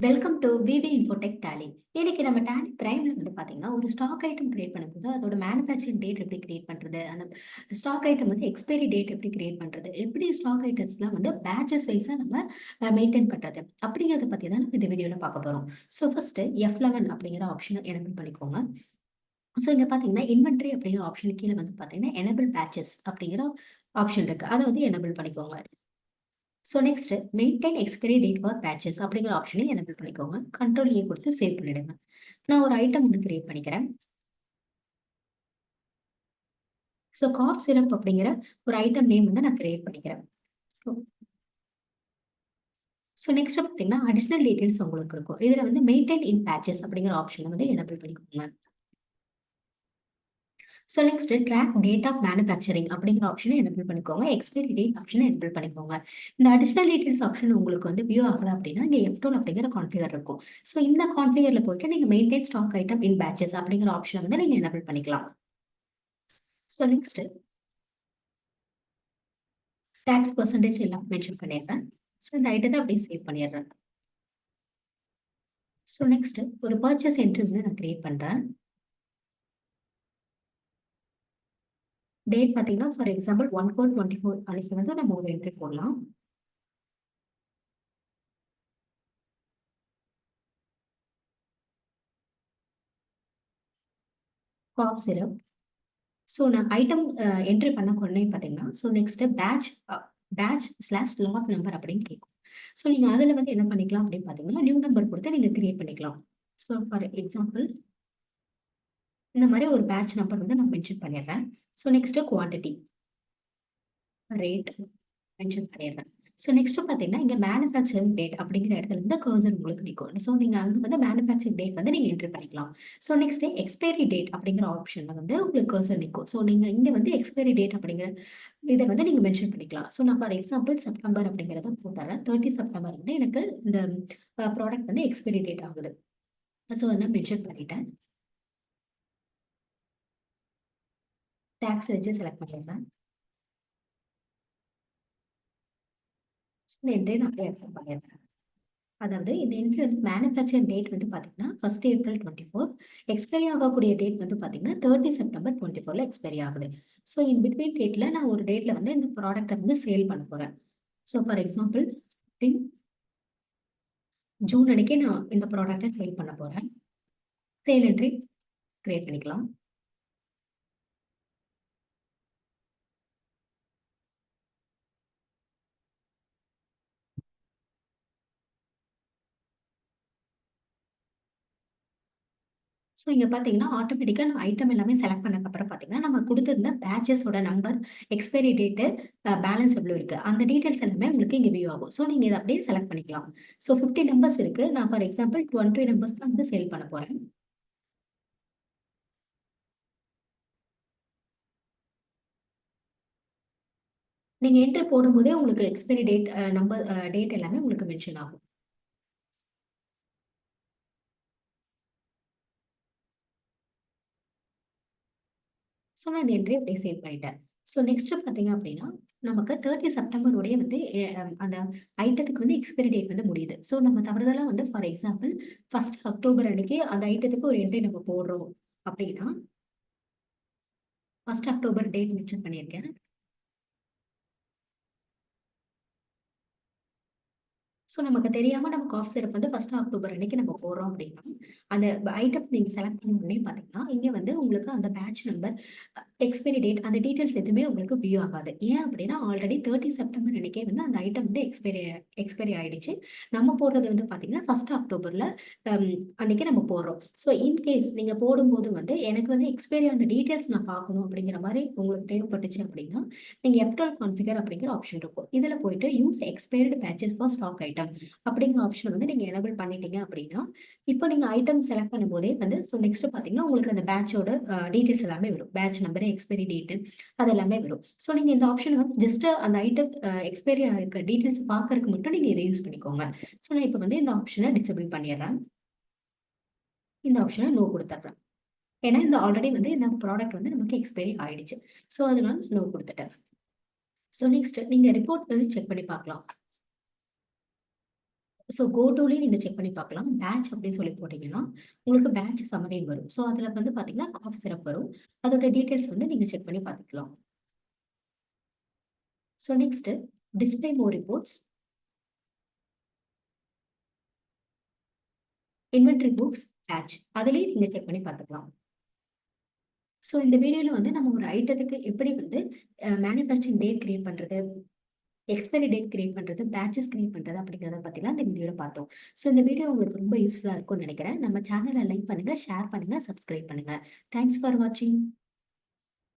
Welcome to BB Infotech Tally. இன்னைக்கு நம்ம tally பிரைம்ல வந்து பாத்தீங்கன்னா, ஒரு ஸ்டாக் ஐட்டம் கிரியேட் பண்ணும்போது, அதோட மேனுஃபேக்சரிங் டேட் எப்படி கிரியேட் பண்றது? அந்த ஸ்டாக் ஐட்டம் வந்து எக்ஸ்பைரி டேட் எப்படி கிரியேட் பண்றது? எப்படி ஸ்டாக் ஐட்டம்ஸ்லாம் வந்து பேட்சஸ் வைஸா நம்ம மெயின்டெயின் பண்றது? அப்படிங்கிறத பத்தி தான் நம்ம இந்த வீடியோல பார்க்க போறோம். ஸோ ஃபர்ஸ்ட் F11 அப்படிங்கிற ஆப்ஷன எனபிள் பண்ணிக்கோங்க. ஸோ இங்க பாத்தீங்கன்னா, இன்வென்டரி அப்படிங்கிற ஆப்ஷனுக்கு கீழ வந்து பாத்தீங்கன்னா, எனபிள் பேட்சஸ் அப்படிங்கிற ஆப்ஷன் இருக்கு. அத வந்து எனபிள் பண்ணிக்கோங்க. So next maintain expiry date for patches அப்படிங்கிற ஆப்ஷனையும் எனபிள் பண்ணிக்கோங்க. கண்ட்ரோல் ஏ கொடுத்து சேவ் பண்ணிடுங்க. நான் ஒரு ஐட்டம் ஒன்று கிரியேட் பண்ணிக்கிறேன். ஸோ காஃப் சிரப் அப்படிங்கிற ஒரு ஐட்டம் நேம் வந்து நான் கிரியேட் பண்ணிக்கிறேன். ஸோ நெக்ஸ்ட் பார்த்தீங்கன்னா அடிஷனல் டீடைல்ஸ் உங்களுக்கு இருக்கும். இதில் வந்து மெயின்டைன் இன் பேட்சஸ் அப்படிங்கிற ஆப்ஷனை வந்து எனபிள் பண்ணிக்கோங்க. So next track date of manufacturing அப்படிங்கிற ஆப்ஷனை எனபிள் பண்ணிக்கோங்க. எக்ஸ்பைரி டேட் ஆப்ஷனை எனபிள் பண்ணிக்கோங்க. இந்த அடிஷனல் டீடைல்ஸ் ஆப்ஷன் உங்களுக்கு வந்து வியூ ஆகல அப்படின்னா இங்கே F12 அப்படிங்கிற கான்ஃபிகர் இருக்கும். ஸோ இந்த கான்ஃபிகர்ல போயிட்டு நீங்க maintain stock item in batches அப்படிங்கிற ஆப்ஷனை வந்து நீங்க எனபிள் பண்ணிக்கலாம். ஸோ நெக்ஸ்ட் டாக்ஸ் பெர்சன்டேஜ் எல்லாம் மென்ஷன் பண்ணிடுறேன். ஸோ இந்த ஐட்டத்தை அப்படியே சேவ் பண்ணிடுறேன். ஸோ நெக்ஸ்ட் ஒரு பர்ச்சேஸ் என்ட்ரி வந்து நான் கிரியேட் பண்றேன். டேட் பார்த்தீங்கன்னா ஃபார் எக்ஸாம்பிள் 1/4/24 அன்னைக்கு வந்து நம்ம ஒரு என்ட்ரி போடலாம். Cough syrup. ஸோ நான் ஐட்டம் என்ட்ரி பண்ண உடனே பார்த்தீங்கன்னா, ஸோ நெக்ஸ்ட் பேட்ச்/லாட் நம்பர் அப்படின்னு கேட்கும். ஸோ நீங்க அதில வந்து என்ன பண்ணிக்கலாம் அப்படின்னு பார்த்தீங்கன்னா, நியூ நம்பர் கொடுத்து நீங்க கிரியேட் பண்ணிக்கலாம். ஸோ ஃபார் எக்ஸாம்பிள் இந்த மாதிரி ஒரு பேட்ச் நம்பர் வந்து நான் மென்ஷன் பண்ணிடுறேன். So next quantity, rate mention பண்ணிடுறேன். ஸோ நெக்ஸ்ட் பார்த்தீங்கன்னா, இங்க மேனுஃபேக்சரிங் டேட் அப்படிங்கிற இடத்துல வந்து கர்சர் உங்களுக்கு நிக்கும். ஸோ நீங்க அங்க வந்து மேனுஃபேக்சரிங் டேட் வந்து நீங்க என்ட்ரி பண்ணிக்கலாம். ஸோ நெக்ஸ்ட் எக்ஸ்பைரி டேட் அப்படிங்கிற ஆப்ஷன்ல வந்து உங்களுக்கு கர்சர் நிக்கும். ஸோ நீங்க இங்க வந்து எக்ஸ்பைரி டேட் அப்படிங்கிற இத வந்து நீங்க மென்ஷன் பண்ணிக்கலாம். ஸோ நான் ஃபார் எக்ஸாம்பிள் செப்டம்பர் அப்படிங்கிறத போட்டுறேன். 30 செப்டம்பர் வந்து எனக்கு இந்த ப்ராடக்ட் வந்து எக்ஸ்பைரி டேட் ஆகுது. ஸோ அத நான் மென்ஷன் பண்ணிட்டேன். டாக்ஸ் ரெஜிஸ்டர் செலக்ட் பண்ணிடுறேன். ஸோ இந்த என்ட்ரி நான் அப்படியே அக்செப்ட் பண்ணிடுறேன். அதாவது இந்த என்ட்ரி வந்து மேனுஃபேக்சர் டேட் வந்து பார்த்தீங்கன்னா, 1 ஏப்ரல் 24 எக்ஸ்பைரி ஆகக்கூடிய டேட் வந்து பார்த்தீங்கன்னா, 30 செப்டம்பர் 24ல எக்ஸ்பைரி ஆகுது. ஸோ இன் பிட்வீன் டேட்ல நான் ஒரு டேட்ல வந்து இந்த ப்ராடக்ட்ட வந்து சேல் பண்ண போறேன். ஸோ ஃபார் எக்ஸாம்பிள் 15 ஜூன் அன்னைக்கு நான் இந்த ப்ராடக்ட்ட சேல் பண்ண போறேன். சேல் என்ட்ரி கிரியேட் பண்ணிக்கலாம். ஸோ இங்க பார்த்தீங்கன்னா, ஆட்டோமேட்டிக்கா நான் ஐட்டம் எல்லாமே செலக்ட் பண்ணதுக்கப்புறம் பார்த்தீங்கன்னா, நம்ம குடுத்திருந்த பேட்சஸோட நம்பர், எக்ஸ்பைரி டேட்டு, பேலன்ஸ் எவ்வளோ இருக்கு. அந்த டீட்டெயில்ஸ் எல்லாமே உங்களுக்கு இங்க வியூ ஆகும். ஸோ நீங்க இத அப்படியே செலக்ட் பண்ணிக்கலாம். ஸோ 50 நம்பர்ஸ் இருக்கு. நான் ஃபார் எக்ஸாம்பிள் 20 நம்பர்ஸ் தான் வந்து சேல் பண்ண போறேன். நீங்க என்ட்ரி போடும்போதே உங்களுக்கு எக்ஸ்பைரி டேட், நம்பர், டேட் எல்லாமே உங்களுக்கு மென்ஷன் ஆகும். ஸோ நான் இந்த என்ட்ரிய அப்படியே சேவ் பண்ணிட்டேன். ஸோ நெக்ஸ்ட் பார்த்தீங்க அப்படின்னா, நமக்கு 30 செப்டம்பருடைய வந்து அந்த ஐட்டத்துக்கு வந்து எக்ஸ்பைரி டேட் வந்து முடியுது. ஸோ நம்ம தவறுதலா வந்து ஃபார் எக்ஸாம்பிள் 1 அக்டோபர் அன்னைக்கு அந்த ஐட்டத்துக்கு ஒரு என்ட்ரி நம்ம போடுறோம் அப்படின்னா, 1 அக்டோபர் டேட் மென்ஷன் பண்ணியிருக்கேன். ஸோ நமக்கு தெரியாம நம்ம காஃப் சிரப் வந்து 1 அக்டோபர் அன்னைக்கு நம்ம போடுறோம் அப்படின்னா, அந்த ஐட்டம் நீங்க செலக்ட் பண்ண உடனே பார்த்தீங்கன்னா, இங்க வந்து உங்களுக்கு அந்த பேட்ச் நம்பர், எக்ஸ்பைரி டேட் அந்த டீட்டெயில்ஸ் எதுவுமே உங்களுக்கு வியூ ஆகாது. ஏன் அப்படின்னா, ஆல்ரெடி 30 செப்டம்பர் அன்னைக்கே வந்து அந்த ஐட்டம் வந்து எக்ஸ்பைரி ஆயிடுச்சு. நம்ம போடுறது வந்து பார்த்தீங்கன்னா, 1 அக்டோபர்ல அம் அன்னைக்கு நம்ம போடுறோம். ஸோ இன்கேஸ் நீங்க போடும்போது வந்து எனக்கு வந்து எக்ஸ்பைரி ஆன டீட்டெயில்ஸ் நான் பார்க்கணும் அப்படிங்கிற மாரி உங்களுக்கு தேவைப்பட்டுச்சு அப்படின்னா, நீங்க F12 கான்ஃபிகர் அப்படிங்கிற ஆப்ஷன் இருக்கும். இதுல போயிட்டு use expired batches for stock item அப்படிங்கிற ஆப்ஷன் வந்து நீங்க எனபிள் பண்ணிட்டீங்க அப்படின்னா, இப்போ நீங்க ஐட்டம் செலக்ட் பண்ணும்போதே வந்து நெக்ஸ்ட் பார்த்தீங்கன்னா, உங்களுக்கு அந்த பேட்சோட டீட்டெயில்ஸ் எல்லாமே வரும். பேட்ச் நம்பர், எக்ஸ்பைரி டேட் அது எல்லாமே வரும். ஸோ நீங்க இந்த ஆப்ஷன் வந்து ஜஸ்ட் அந்த ஐட்டம் எக்ஸ்பைரி ஆயிருக்க டீட்டெயில்ஸ் பார்க்கறதுக்கு மட்டும் நீங்க இத யூஸ் பண்ணிக்கோங்க. ஸோ நான் இப்ப வந்து இந்த ஆப்ஷன டிசேபிள் பண்ணிடுறேன். இந்த ஆப்ஷன நோ குடுத்துடுறேன். ஏன்னா இந்த ஆல்ரெடி வந்து இந்த ப்ராடக்ட் வந்து நமக்கு எக்ஸ்பைரி ஆயிடுச்சு. ஸோ அதனால நோ குடுத்துட்டேன். ஸோ நெக்ஸ்ட் நீங்க ரிப்போர்ட் வந்து செக் பண்ணி பார்க்கலாம். ஸோ கோடோலயும் நீங்க செக் பண்ணி பார்க்கலாம். பேட்ச் அப்படின்னு சொல்லி போட்டீங்கன்னா, உங்களுக்கு பேட்ச் சம்மரின்னு வரும். ஸோ அதுல வந்து பார்த்தீங்கன்னா, காஃப் சிரப் வரும். அதோட டீட்டெயில்ஸ் வந்து நீங்க செக் பண்ணி பார்த்துக்கலாம். ஸோ நெக்ஸ்ட் டிஸ்ப்ளே மோர் ரிப்போர்ட்ஸ், இன்வென்டரி புக்ஸ், பேட்ச் அதுலயும் நீங்க செக் பண்ணி பார்த்துக்கலாம். ஸோ இந்த வீடியோல வந்து நம்ம ஒரு ஐட்டத்துக்கு எப்படி வந்து மேனுஃபேக்சரிங் டேட் கிரியேட் பண்றது, எக்ஸ்பைரி டேட் கிரியேட் பண்றது, பேட்சஸ் கிரியேட் பண்றது அப்படிங்கிறத பத்திலாம் இந்த வீடியோல பார்த்தோம். ஸோ இந்த வீடியோ உங்களுக்கு ரொம்ப யூஸ்ஃபுல்லா இருக்கும்னு நினைக்கிறேன். நம்ம சேனலை லைக் பண்ணுங்க, ஷேர் பண்ணுங்க, சப்ஸ்கிரைப் பண்ணுங்க. தேங்க்ஸ் ஃபார் வாட்சிங்.